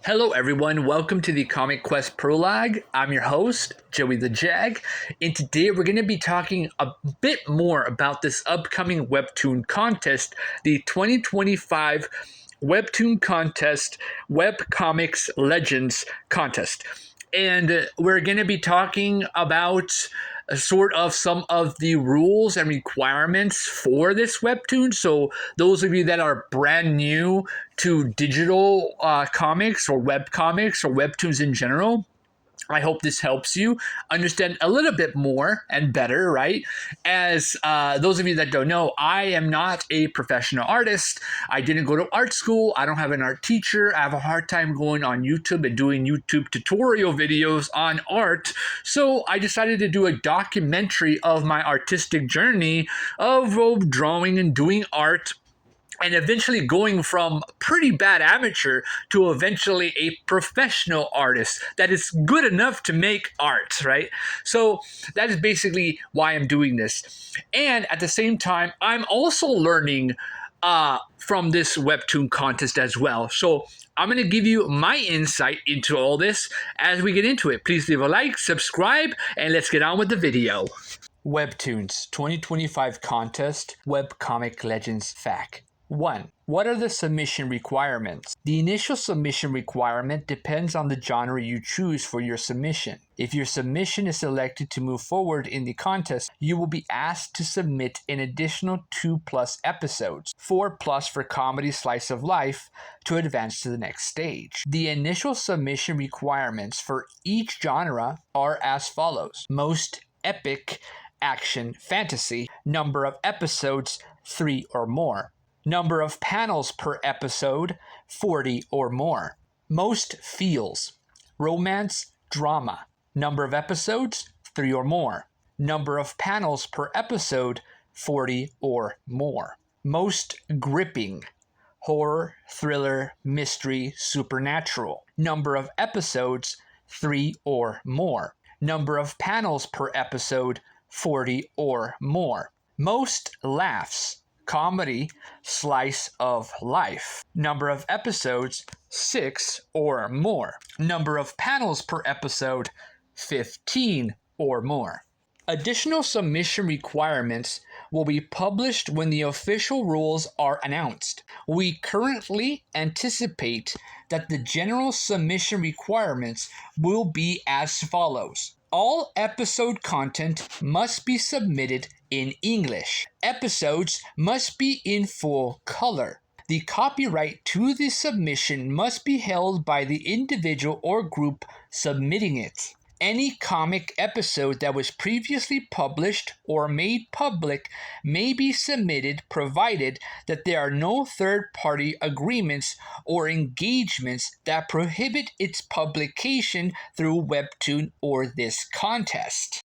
Hello everyone, welcome to the Comic Quest Prologue. I'm your host, Joey The JAG, and today we're going to be talking a bit more about this upcoming Webtoon contest, the 2025 Webtoon contest, Webcomics Legends contest. And we're going to be talking about sort of some of the rules and requirements for this webtoon. So those of you that are brand new to digital comics or web comics or webtoons in general, I hope this helps you understand a little bit more and better, right? As those of you that don't know, I am not a professional artist. I didn't go to art school. I don't have an art teacher. I have a hard time going on YouTube and doing YouTube tutorial videos on art. So I decided to do a documentary of my artistic journey of drawing and doing art, and eventually going from pretty bad amateur to eventually a professional artist that is good enough to make art, right? So that is basically why I'm doing this. And at the same time, I'm also learning from this webtoon contest as well. So I'm going to give you my insight into all this as we get into it. Please leave a like, subscribe, and let's get on with the video. Webtoons 2025 Contest Webcomic Legends FAQ. 1. What are the submission requirements? The initial submission requirement depends on the genre you choose for your submission. If your submission is selected to move forward in the contest, you will be asked to submit an additional 2+ episodes, 4+ for comedy slice of life, to advance to the next stage. The initial submission requirements for each genre are as follows. Most epic action fantasy, number of episodes 3 or more. Number of panels per episode, 40 or more. Most feels, romance, drama. Number of episodes, 3 or more. Number of panels per episode, 40 or more. Most gripping, horror, thriller, mystery, supernatural. Number of episodes, 3 or more. Number of panels per episode, 40 or more. Most laughs, comedy, slice of life. Number of episodes, 6 or more. Number of panels per episode, 15 or more. Additional submission requirements will be published when the official rules are announced. We currently anticipate that the general submission requirements will be as follows. All episode content must be submitted in English. Episodes must be in full color. The copyright to the submission must be held by the individual or group submitting it. Any comic episode that was previously published or made public may be submitted, provided that there are no third-party agreements or engagements that prohibit its publication through Webtoon or this contest.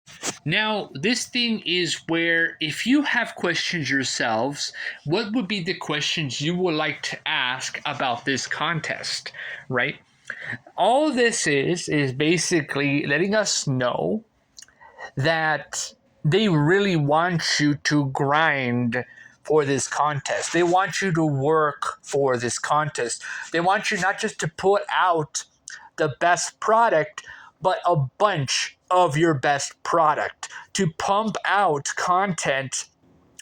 Now, this thing is where if you have questions yourselves, what would be the questions you would like to ask about this contest, right? All this is basically letting us know that they really want you to grind for this contest. They want you to work for this contest. They want you not just to put out the best product, but a bunch of your best product, to pump out content.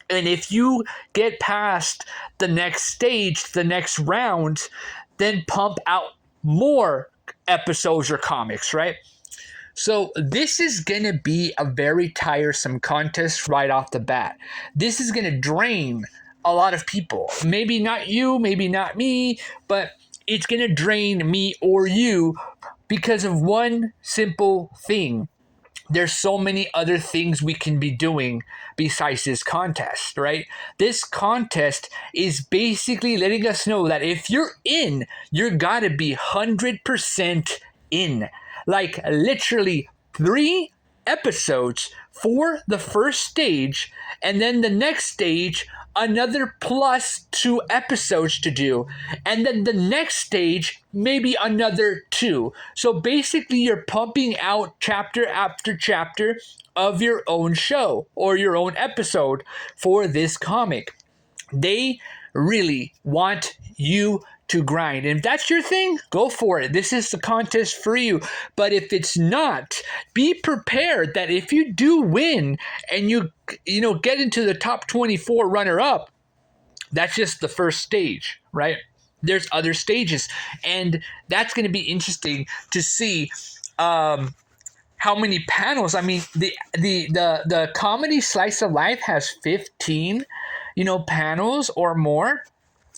And if you get past the next stage, the next round, then pump out more episodes or comics, right? So this is going to be a very tiresome contest right off the bat. This is going to drain a lot of people. Maybe not you, maybe not me, but it's going to drain me or you because of one simple thing. There's so many other things we can be doing besides this contest, right? This contest is basically letting us know that if you're in, you're gotta be 100% in. Like literally 3 episodes for the first stage, and then the next stage, another +2 episodes to do, and then the next stage, maybe another 2. So basically you're pumping out chapter after chapter of your own show or your own episode for this comic. They really want you to grind. And if that's your thing, go for it. This is the contest for you. But if it's not, be prepared that if you do win and you get into the top 24 runner up, that's just the first stage, right? There's other stages, and that's going to be interesting to see how many panels. I mean, the comedy slice of life has 15, panels or more,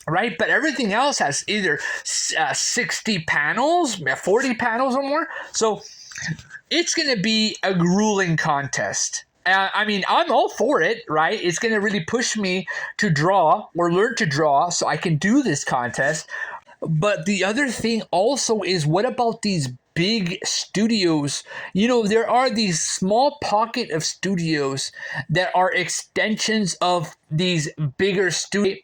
right? But everything else has either 60 panels, 40 panels or more. So it's going to be a grueling contest. I mean, I'm all for it, right? It's going to really push me to draw or learn to draw so I can do this contest. But the other thing also is, what about these big studios? There are these small pocket of studios that are extensions of these bigger studios.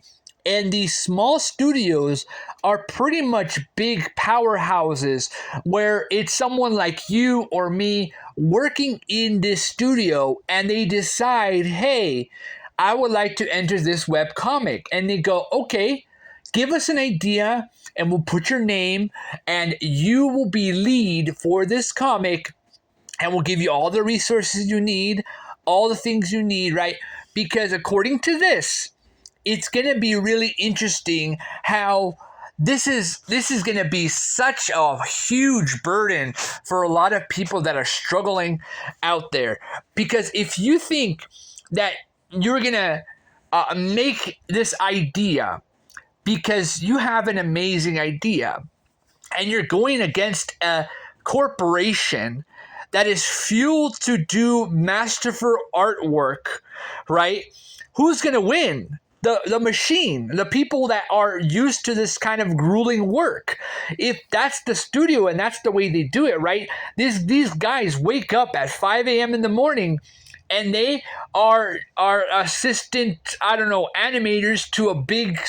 And these small studios are pretty much big powerhouses where it's someone like you or me working in this studio, and they decide, hey, I would like to enter this web comic. And they go, okay, give us an idea and we'll put your name and you will be lead for this comic, and we'll give you all the resources you need, all the things you need, right? Because according to this, it's going to be really interesting how this is going to be such a huge burden for a lot of people that are struggling out there. Because if you think that you're going to make this idea because you have an amazing idea and you're going against a corporation that is fueled to do masterful artwork, right? Who's going to win? The machine, the people that are used to this kind of grueling work. If that's the studio and that's the way they do it, right? These guys wake up at 5 a.m. in the morning and they are assistant, animators to a big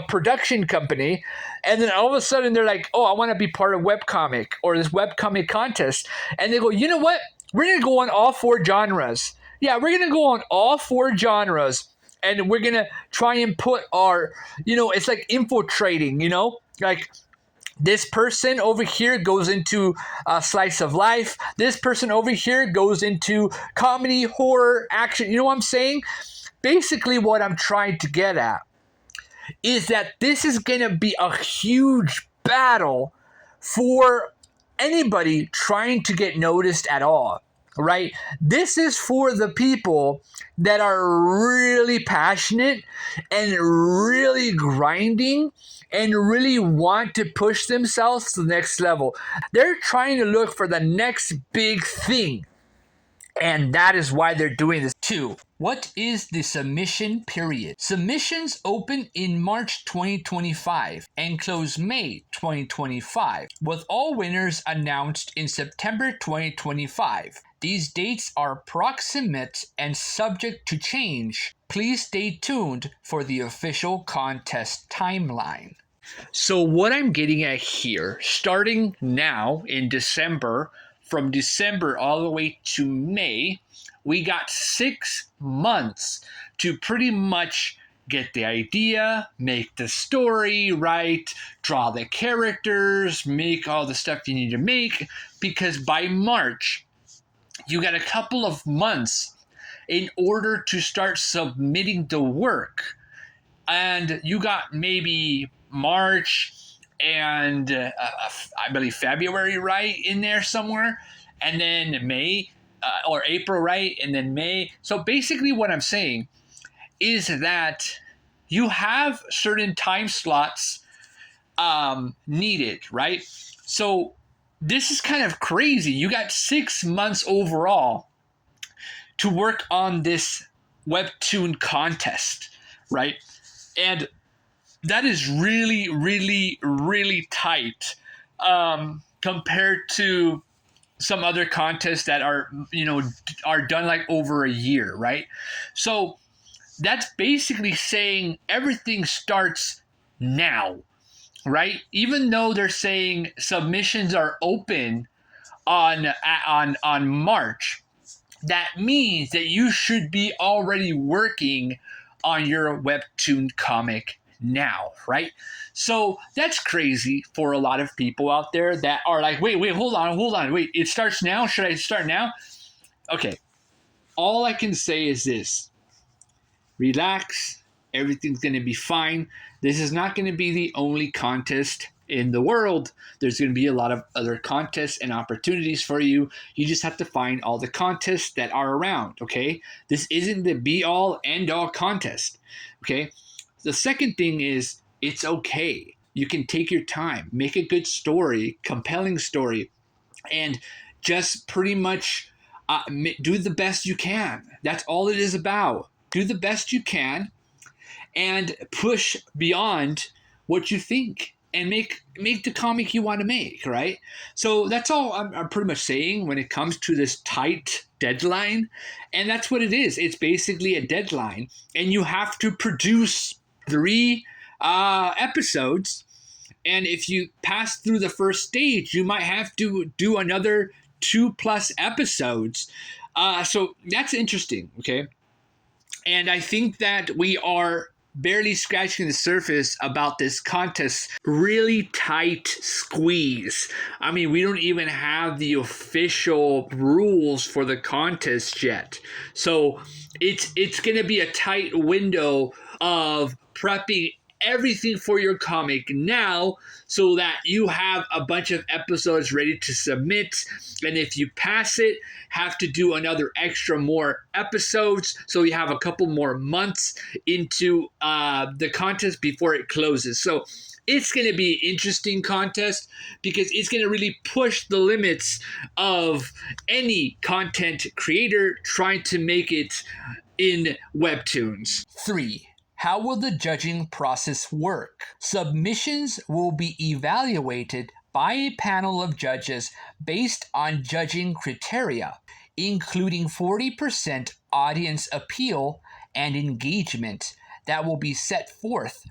production company. And then all of a sudden they're like, oh, I want to be part of webcomic or this webcomic contest. And they go, you know what? We're going to go on all 4 genres. Yeah, we're going to go on all 4 genres. And we're going to try and put our, it's like infiltrating, like this person over here goes into a slice of life. This person over here goes into comedy, horror, action. You know what I'm saying? Basically, what I'm trying to get at is that this is going to be a huge battle for anybody trying to get noticed at all. Right? This is for the people that are really passionate and really grinding and really want to push themselves to the next level. They're trying to look for the next big thing. And that is why they're doing this too. What is the submission period? Submissions open in March 2025 and close May 2025, with all winners announced in September 2025. These dates are approximate and subject to change. Please stay tuned for the official contest timeline. So what I'm getting at here, starting now in December, from December all the way to May, we got 6 months to pretty much get the idea, make the story, right, draw the characters, make all the stuff you need to make, because by March, you got a couple of months in order to start submitting the work. And you got maybe March and I believe February, right, in there somewhere, and then May or April, right, and then May. So basically what I'm saying is that you have certain time slots needed, right? So this is kind of crazy. You got 6 months overall to work on this Webtoon contest, right? And that is really, really, really tight compared to some other contests that are done like over a year, right? So that's basically saying everything starts now, right? Even though they're saying submissions are open on March, that means that you should be already working on your Webtoon comic now, right? So that's crazy for a lot of people out there that are like, wait, hold on, wait, it starts now? Should I start now? Okay, all I can say is this: relax, everything's going to be fine. This is not going to be the only contest in the world. There's going to be a lot of other contests and opportunities for you. You just have to find all the contests that are around, okay? This isn't the be all end all contest, okay? The second thing is it's okay. You can take your time, make a good story, compelling story, and just pretty much do the best you can. That's all it is about. Do the best you can and push beyond what you think and make the comic you want to make, right? So that's all I'm pretty much saying when it comes to this tight deadline. And that's what it is. It's basically a deadline. And you have to produce 3 episodes. And if you pass through the first stage, you might have to do another 2+ episodes. So that's interesting, okay? And I think that we are barely scratching the surface about this contest. Really tight squeeze. I mean, we don't even have the official rules for the contest yet. So it's going to be a tight window of prepping everything for your comic now so that you have a bunch of episodes ready to submit. And if you pass it, have to do another extra more episodes. So you have a couple more months into the contest before it closes. So it's going to be an interesting contest because it's going to really push the limits of any content creator trying to make it in Webtoons. 3. How will the judging process work? Submissions will be evaluated by a panel of judges based on judging criteria, including 40% audience appeal and engagement that will be set forth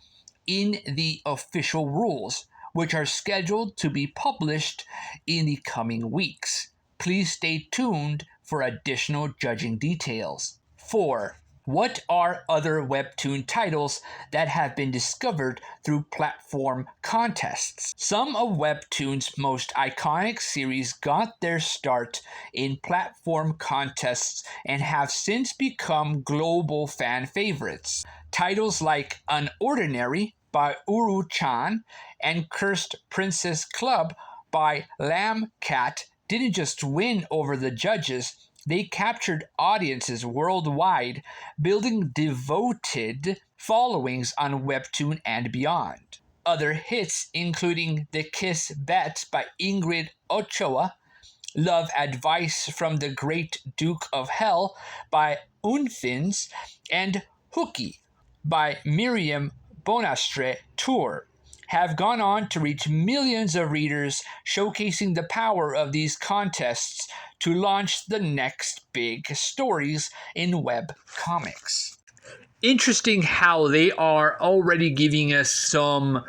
in the official rules, which are scheduled to be published in the coming weeks. Please stay tuned for additional judging details. 4. What are other Webtoon titles that have been discovered through platform contests? Some of Webtoon's most iconic series got their start in platform contests and have since become global fan favorites. Titles like Unordinary by Uru-chan and Cursed Princess Club by Lamb Cat didn't just win over the judges, they captured audiences worldwide, building devoted followings on Webtoon and beyond. Other hits including The Kiss Bet by Ingrid Ochoa, Love Advice from the Great Duke of Hell by Unfins, and Hooky by Miriam Bonastre Tour have gone on to reach millions of readers, showcasing the power of these contests to launch the next big stories in web comics. Interesting how they are already giving us some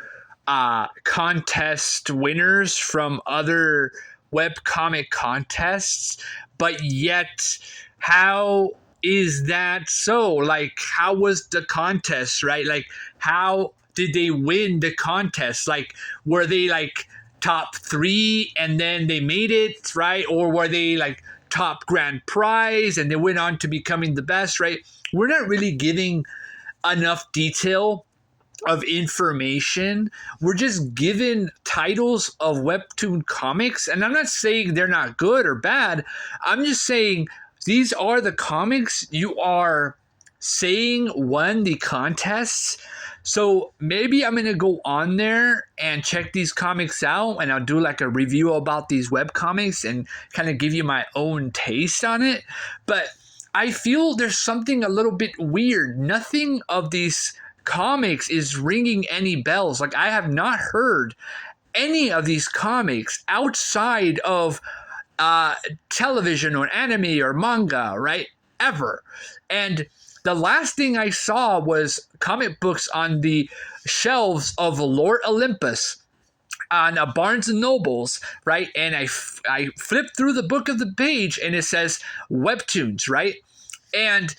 contest winners from other webcomic contests, but yet how is that so? Like, how was the contest, right? Like, how did they win the contest? Like, were they like top 3 and then they made it, right? Or were they like top grand prize and they went on to becoming the best, right? We're not really giving enough detail of information. We're just given titles of Webtoon comics, and I'm not saying they're not good or bad. I'm just saying these are the comics you are saying won the contests. So maybe I'm going to go on there and check these comics out, and I'll do like a review about these webcomics and kind of give you my own taste on it. But I feel there's something a little bit weird. Nothing of these comics is ringing any bells. Like, I have not heard any of these comics outside of television or anime or manga, right? Ever. And the last thing I saw was comic books on the shelves of Lord Olympus on Barnes and Nobles, right? And I flipped through the book of the page and it says Webtoons, right? And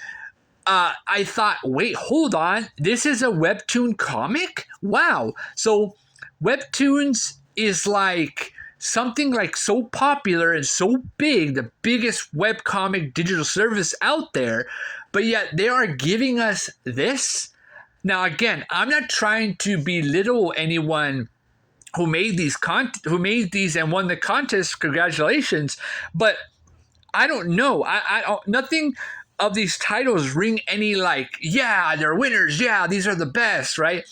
I thought, wait, hold on. This is a Webtoon comic? Wow. So Webtoons is like something like so popular and so big, the biggest webcomic digital service out there, but yet they are giving us this. Now, again, I'm not trying to belittle anyone who made these and won the contest. Congratulations, but I don't know. I don't, nothing of these titles ring any like, yeah, they're winners. Yeah, these are the best, right?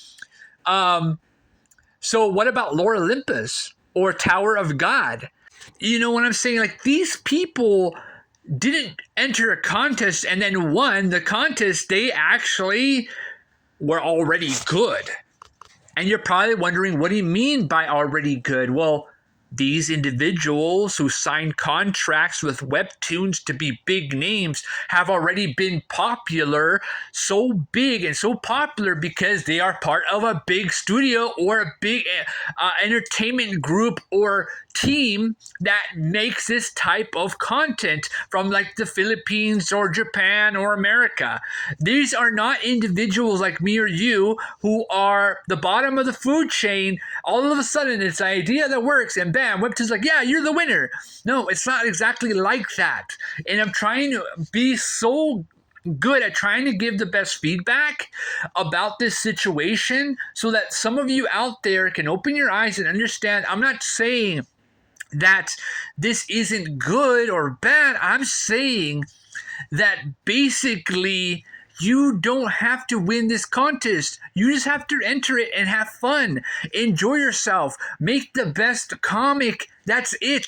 So what about Lore Olympus or Tower of God? You know what I'm saying? Like, these people didn't enter a contest and then won the contest. They actually were already good. And you're probably wondering, what do you mean by already good? Well, these individuals who signed contracts with Webtoons to be big names have already been popular, so big and so popular because they are part of a big studio or a big entertainment group or team that makes this type of content from like the Philippines or Japan or America. These are not individuals like me or you who are the bottom of the food chain. All of a sudden it's an idea that works and bam, Webtoon's like, yeah, you're the winner. No, it's not exactly like that. And I'm trying to be so good at trying to give the best feedback about this situation so that some of you out there can open your eyes and understand. I'm not saying that this isn't good or bad. I'm saying that basically you don't have to win this contest. You just have to enter it and have fun. Enjoy yourself. Make the best comic. That's it.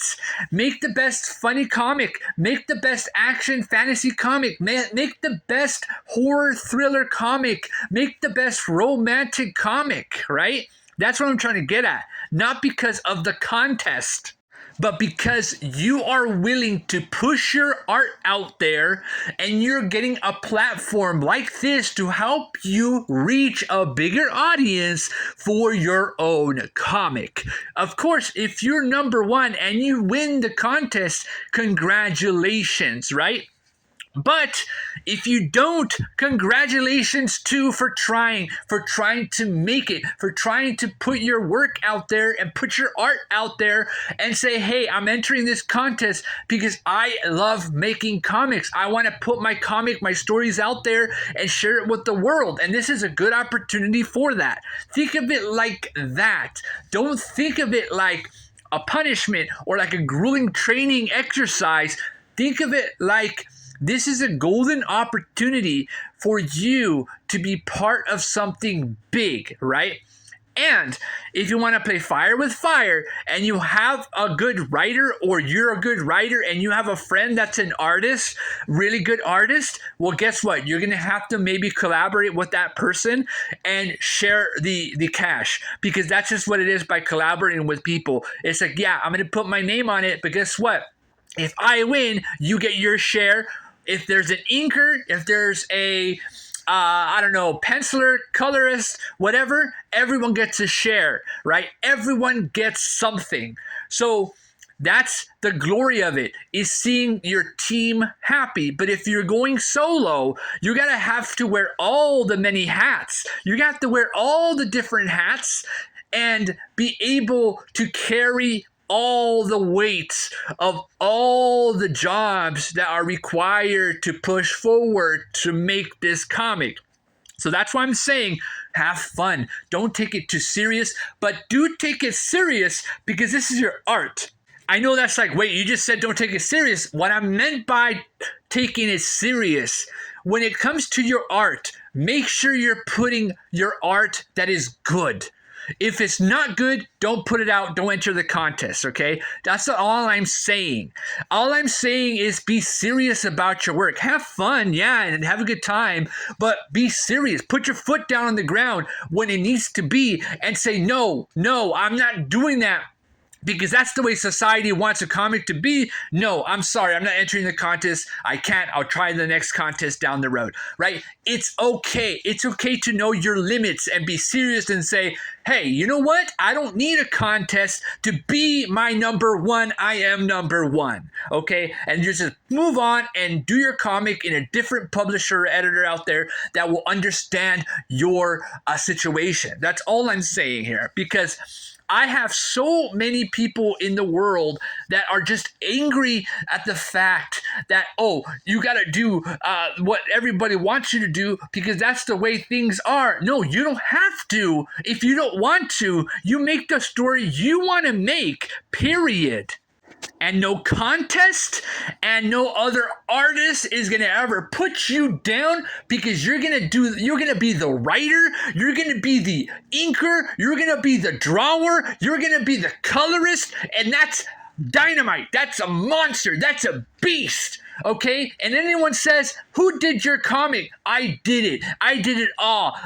Make the best funny comic. Make the best action fantasy comic. Make the best horror thriller comic. Make the best romantic comic, right? That's what I'm trying to get at. Not because of the contest, but because you are willing to push your art out there and you're getting a platform like this to help you reach a bigger audience for your own comic. Of course, if you're number one and you win the contest, congratulations, right? But if you don't, congratulations too for trying to make it, for trying to put your work out there and put your art out there and say, hey, I'm entering this contest because I love making comics. I want to put my comic, my stories out there and share it with the world. And this is a good opportunity for that. Think of it like that. Don't think of it like a punishment or like a grueling training exercise. Think of it like this is a golden opportunity for you to be part of something big, right? And if you want to play fire with fire and you have a good writer or you're a good writer and you have a friend that's an artist, really good artist, well, guess what? You're going to have to maybe collaborate with that person and share the cash, because that's just what it is by collaborating with people. It's like, yeah, I'm going to put my name on it, but guess what? If I win, you get your share. If there's an inker, if there's a, I don't know, penciler, colorist, whatever, everyone gets a share, right? Everyone gets something. So that's the glory of it, is seeing your team happy. But if you're going solo, you got to have to wear all the many hats. You got to wear all the different hats and be able to carry all the weight of all the jobs that are required to push forward to make this comic. So that's why I'm saying have fun. Don't take it too serious, but do take it serious because this is your art. I know that's like, wait, you just said don't take it serious. What I meant by taking it serious, when it comes to your art, make sure you're putting your art that is good. If it's not good, don't put it out. Don't enter the contest, okay? That's all I'm saying. All I'm saying is be serious about your work. Have fun, yeah, and have a good time, but be serious. Put your foot down on the ground when it needs to be and say, no, I'm not doing that, because that's the way society wants a comic to be. No, I'm sorry, I'm not entering the contest. I can't. I'll try the next contest down the road, right? It's okay. It's okay to know your limits and be serious and say, hey, you know what? I don't need a contest to be my number one. I am number one. Okay? And you just move on and do your comic in a different publisher or editor out there that will understand your situation. That's all I'm saying here, because I have so many people in the world that are just angry at the fact that, oh, you got to do what everybody wants you to do because that's the way things are. No, you don't have to. If you don't want to, you make the story you want to make, period. And no contest and no other artist is going to ever put you down, because you're going to be the writer, you're going to be the inker, you're going to be the drawer, you're going to be the colorist, and that's dynamite. That's a monster. That's a beast. Okay? And anyone says, who did your comic? I did it. I did it all.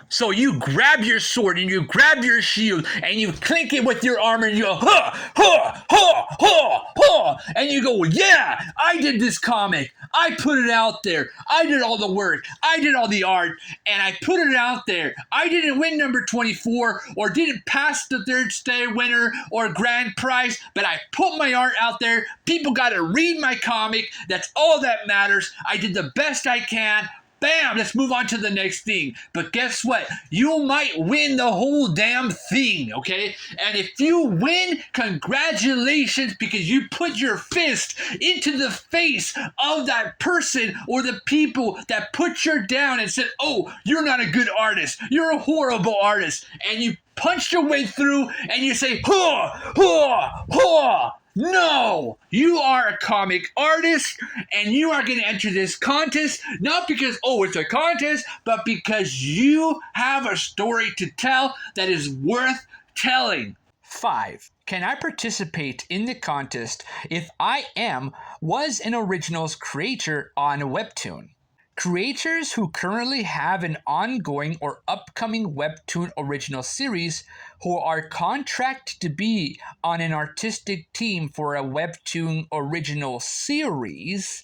So you grab your sword and you grab your shield and you clink it with your armor and you go, ha, ha, ha, ha, ha. And you go, yeah, I did this comic. I put it out there. I did all the work. I did all the art and I put it out there. I didn't win number 24 or didn't pass the third stay winner or grand prize, but I put my art out there. People got to read my comic. That's all that matters. I did the best I can. Bam, let's move on to the next thing. But guess what? You might win the whole damn thing, okay? And if you win, congratulations, because you put your fist into the face of that person or the people that put you down and said, oh, you're not a good artist. You're a horrible artist. And you punch your way through and you say, ha, ha, ha. No, you are a comic artist and you are going to enter this contest, not because, oh, it's a contest, but because you have a story to tell that is worth telling. 5. Can I participate in the contest if I was an originals creator on Webtoon? Creators who currently have an ongoing or upcoming Webtoon original series who are contracted to be on an artistic team for a Webtoon original series,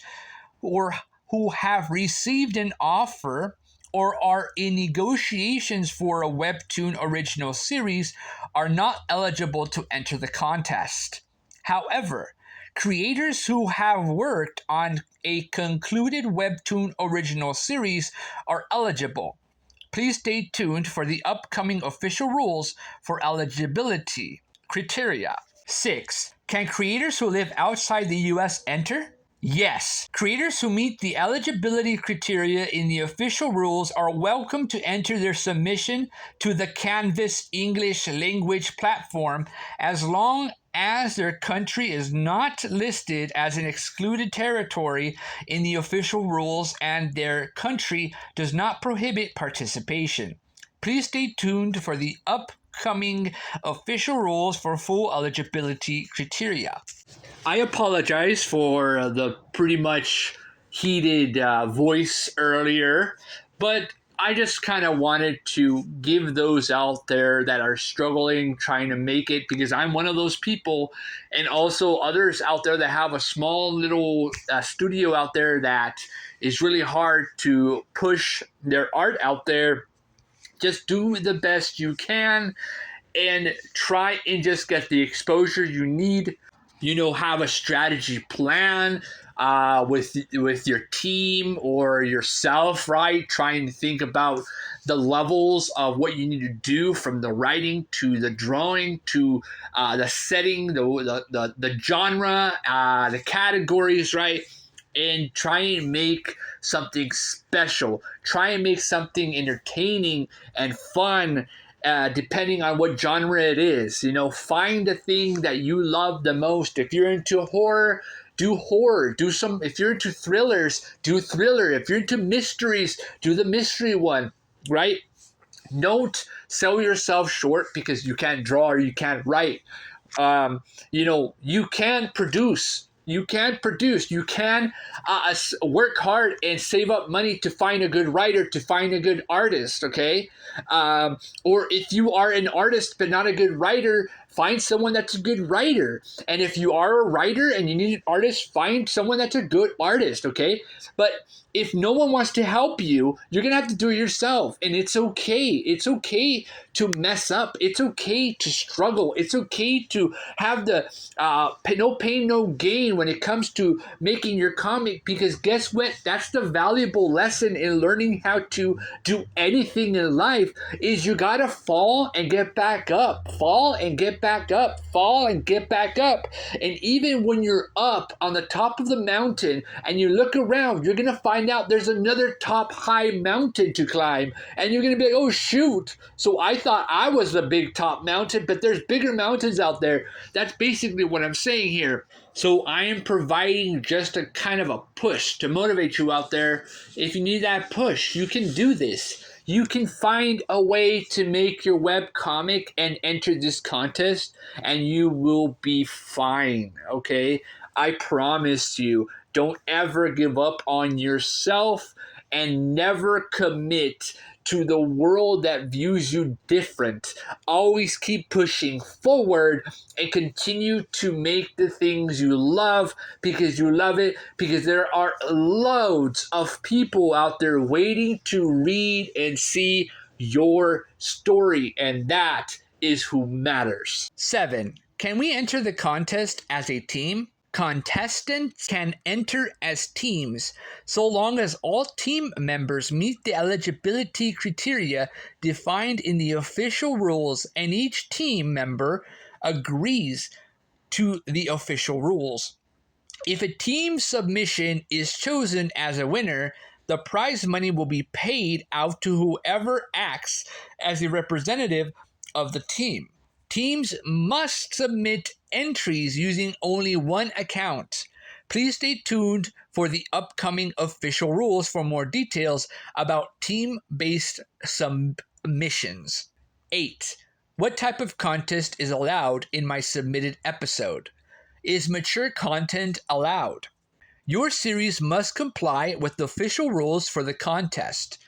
or who have received an offer or are in negotiations for a Webtoon original series are not eligible to enter the contest. However, creators who have worked on a concluded Webtoon original series are eligible. Please stay tuned for the upcoming official rules for eligibility criteria. 6. Can creators who live outside the US enter? Yes. Creators who meet the eligibility criteria in the official rules are welcome to enter their submission to the Canvas English language platform as long as their country is not listed as an excluded territory in the official rules and their country does not prohibit participation. Please stay tuned for the upcoming official rules for full eligibility criteria. I apologize for the pretty much heated voice earlier, but I just kind of wanted to give those out there that are struggling, trying to make it, because I'm one of those people, and also others out there that have a small little studio out there that is really hard to push their art out there. Just do the best you can and try and just get the exposure you need. You know, have a strategy plan with your team or yourself, right? Trying to think about the levels of what you need to do, from the writing to the drawing to the setting, the genre, the categories, right? And try and make something special. Try and make something entertaining and fun. Depending on what genre it is, you know, find the thing that you love the most. If you're into horror, do horror. If you're into thrillers, do thriller. If you're into mysteries, do the mystery one, right? Don't sell yourself short because you can't draw or you can't write. You know, you can produce. You can produce. You can work hard and save up money to find a good writer, to find a good artist, okay? Or if you are an artist but not a good writer, find someone that's a good writer. And if you are a writer and you need an artist, find someone that's a good artist, okay? But if no one wants to help you, you're going to have to do it yourself. And it's okay. It's okay to mess up. It's okay to struggle. It's okay to have the no pain, no gain when it comes to making your comic, because guess what? That's the valuable lesson in learning how to do anything in life is you got to fall and get back up. Fall and get back up. Fall and get back up. And even when you're up on the top of the mountain and you look around, you're going to find out there's another top high mountain to climb. And you're going to be like, oh, shoot. So I thought I was the big top mountain, but there's bigger mountains out there. That's basically what I'm saying here. So I am providing just a kind of a push to motivate you out there. If you need that push, you can do this. You can find a way to make your web comic and enter this contest, and you will be fine, okay? I promise you. Don't ever give up on yourself, and never commit to the world that views you different. Always keep pushing forward and continue to make the things you love because you love it, because there are loads of people out there waiting to read and see your story, and that is who matters. 7. Can we enter the contest as a team? Contestants can enter as teams so long as all team members meet the eligibility criteria defined in the official rules and each team member agrees to the official rules. If a team submission is chosen as a winner, the prize money will be paid out to whoever acts as a representative of the team. Teams must submit entries using only one account. Please stay tuned for the upcoming official rules for more details about team-based submissions. 8. What type of contest is allowed in my submitted episode? Is mature content allowed? Your series must comply with the official rules for the contest,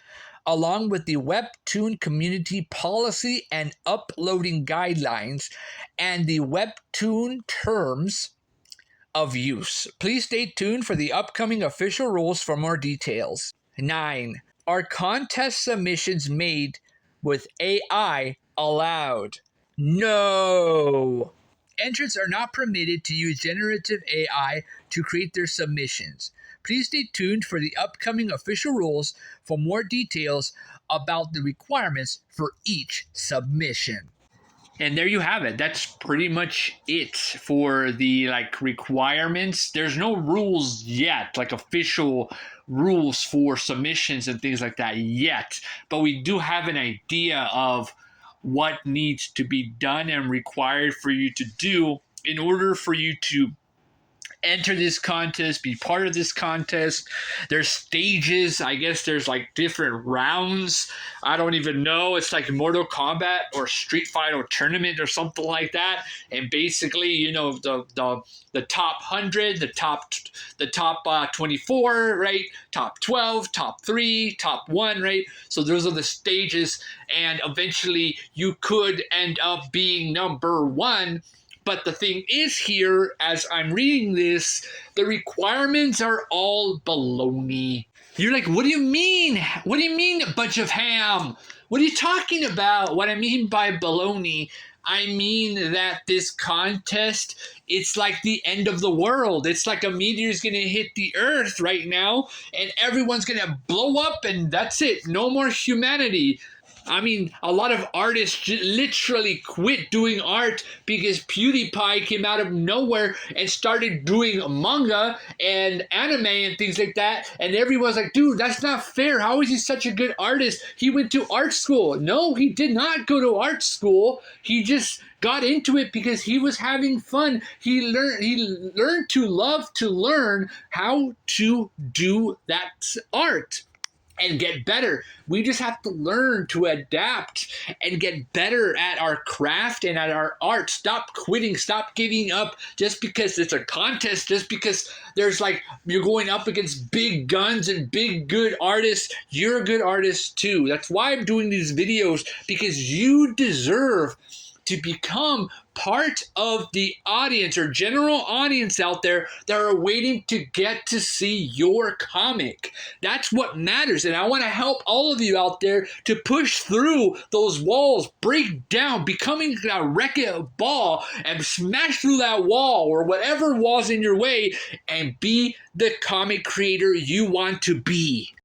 along with the Webtoon community policy and uploading guidelines and the Webtoon terms of use. Please stay tuned for the upcoming official rules for more details. 9. Are contest submissions made with AI allowed? No! Entrants are not permitted to use generative AI to create their submissions. Please stay tuned for the upcoming official rules for more details about the requirements for each submission. And there you have it. That's pretty much it for the requirements. There's no rules yet, like official rules for submissions and things like that yet. But we do have an idea of what needs to be done and required for you to do in order for you to enter this contest, be part of this contest. There's stages. I guess there's different rounds. I don't even know. It's like Mortal Kombat or Street Fighter Tournament or something like that. And basically, the top 100, the top 24, right? Top 12, top 3, top 1, right? So those are the stages, and eventually you could end up being number 1. But the thing is here, as I'm reading this, the requirements are all baloney. You're like, what do you mean? What do you mean, a bunch of ham? What are you talking about? What I mean by baloney, I mean that this contest, it's like the end of the world. It's like a meteor's going to hit the earth right now, and everyone's going to blow up, and that's it. No more humanity. I mean, a lot of artists literally quit doing art because PewDiePie came out of nowhere and started doing manga and anime and things like that. And everyone's like, dude, that's not fair. How is he such a good artist? He went to art school. No, he did not go to art school. He just got into it because he was having fun. He learned to love to learn how to do that art and get better. We just have to learn to adapt and get better at our craft and at our art. Stop quitting. Stop giving up just because it's a contest, just because there's you're going up against big guns and big good artists. You're a good artist too. That's why I'm doing these videos, because you deserve to become part of the audience or general audience out there that are waiting to get to see your comic. That's what matters. And I want to help all of you out there to push through those walls, break down, becoming a wrecking ball and smash through that wall or whatever wall's in your way and be the comic creator you want to be.